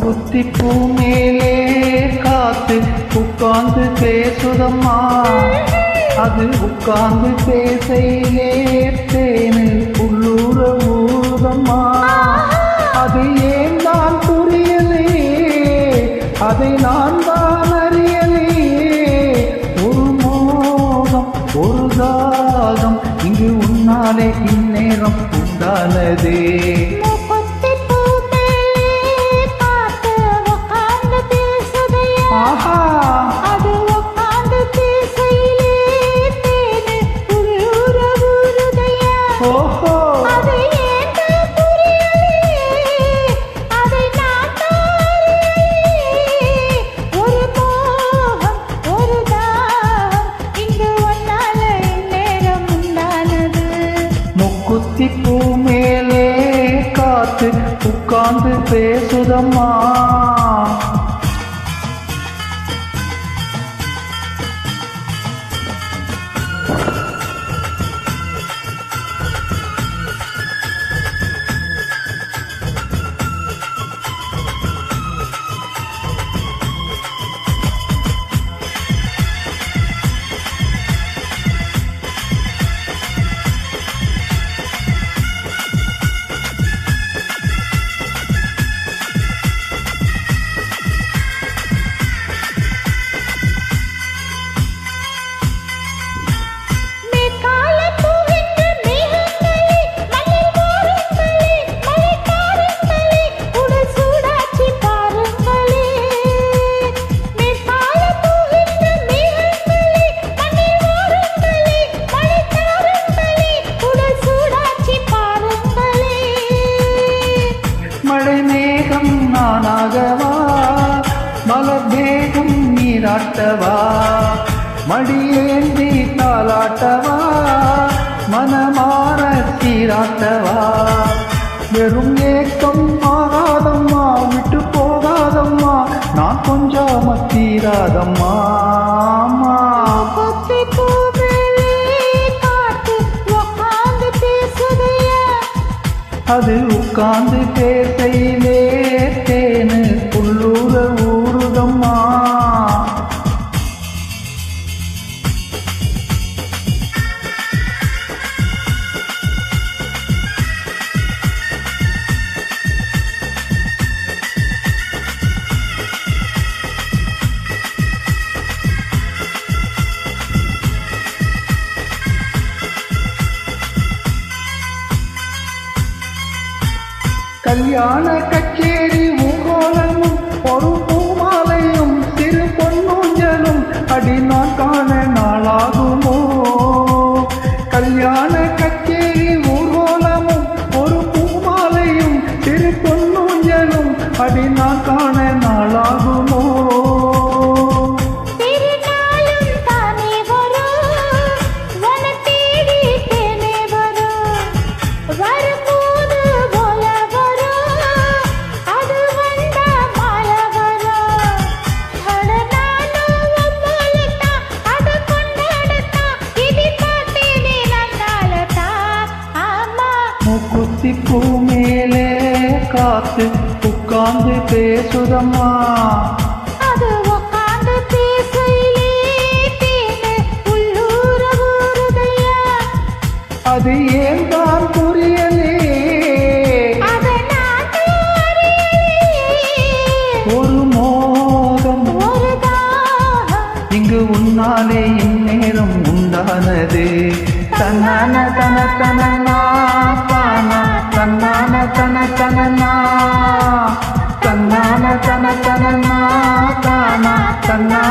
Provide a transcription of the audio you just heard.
குத்திப்பூ மேலே காத்து உட்கார்ந்து பேசுதம்மா, அது உட்கார்ந்து பேசையிலே தேனு உள்ளூர ஊதம்மா. அது ஏன் தான் புரியலையே, அதை நான் தான் அறியலையே. ஒரு மோகம் ஒரு தாகம் இங்கு உன்னாலே இந்நேரம் உண்டானதே. குத்திப்பூ மேலே காத்து உட்கார்ந்து பேசுதம்மா. மழை மேகம் நானாகவா, மலர்மேகம் நீராட்டவா, மடியேந்தி தாலாட்டவா, மனமாற சீராட்டவா. வெறும் ஏக்கம் மாறாதம்மா, விட்டு போகாதம்மா, நான் கொஞ்சம் தீராதம்மா. அது உட்கார்ந்து பேசையிலே தேனு உள்ளூர ஊருதம்மா. கல்யாண கச்சேரி ஊர்வலமும் ஒரு பூமாலையும் சிறு பொன்னூஞ்சலும் அடி நான் காண நாளாகுமோ. கல்யாண கச்சேரி ஊர்வலமும் ஒரு பூமாலையும் சிறு பொன்னூஞ்சலும் அடி நான் காண நாளாகுமோ. குத்திப்பூ மேலே காத்து உட்கார்ந்து பேசுதம்மா, அது உட்கார்ந்து பேசையிலே தேனு உள்ளூர ஊருதையா. அது ஏன் தான் புரியலே, அதை நான் அறியலையே. ஒரு மோகம் ஒரு தாகம் இங்கு உன்னாலே இந்நேரம் உண்டானது. தன்னான தன தனனா பானா, தன்னான தன தனனா, தன்னான தன தனனா தானா, தன்னா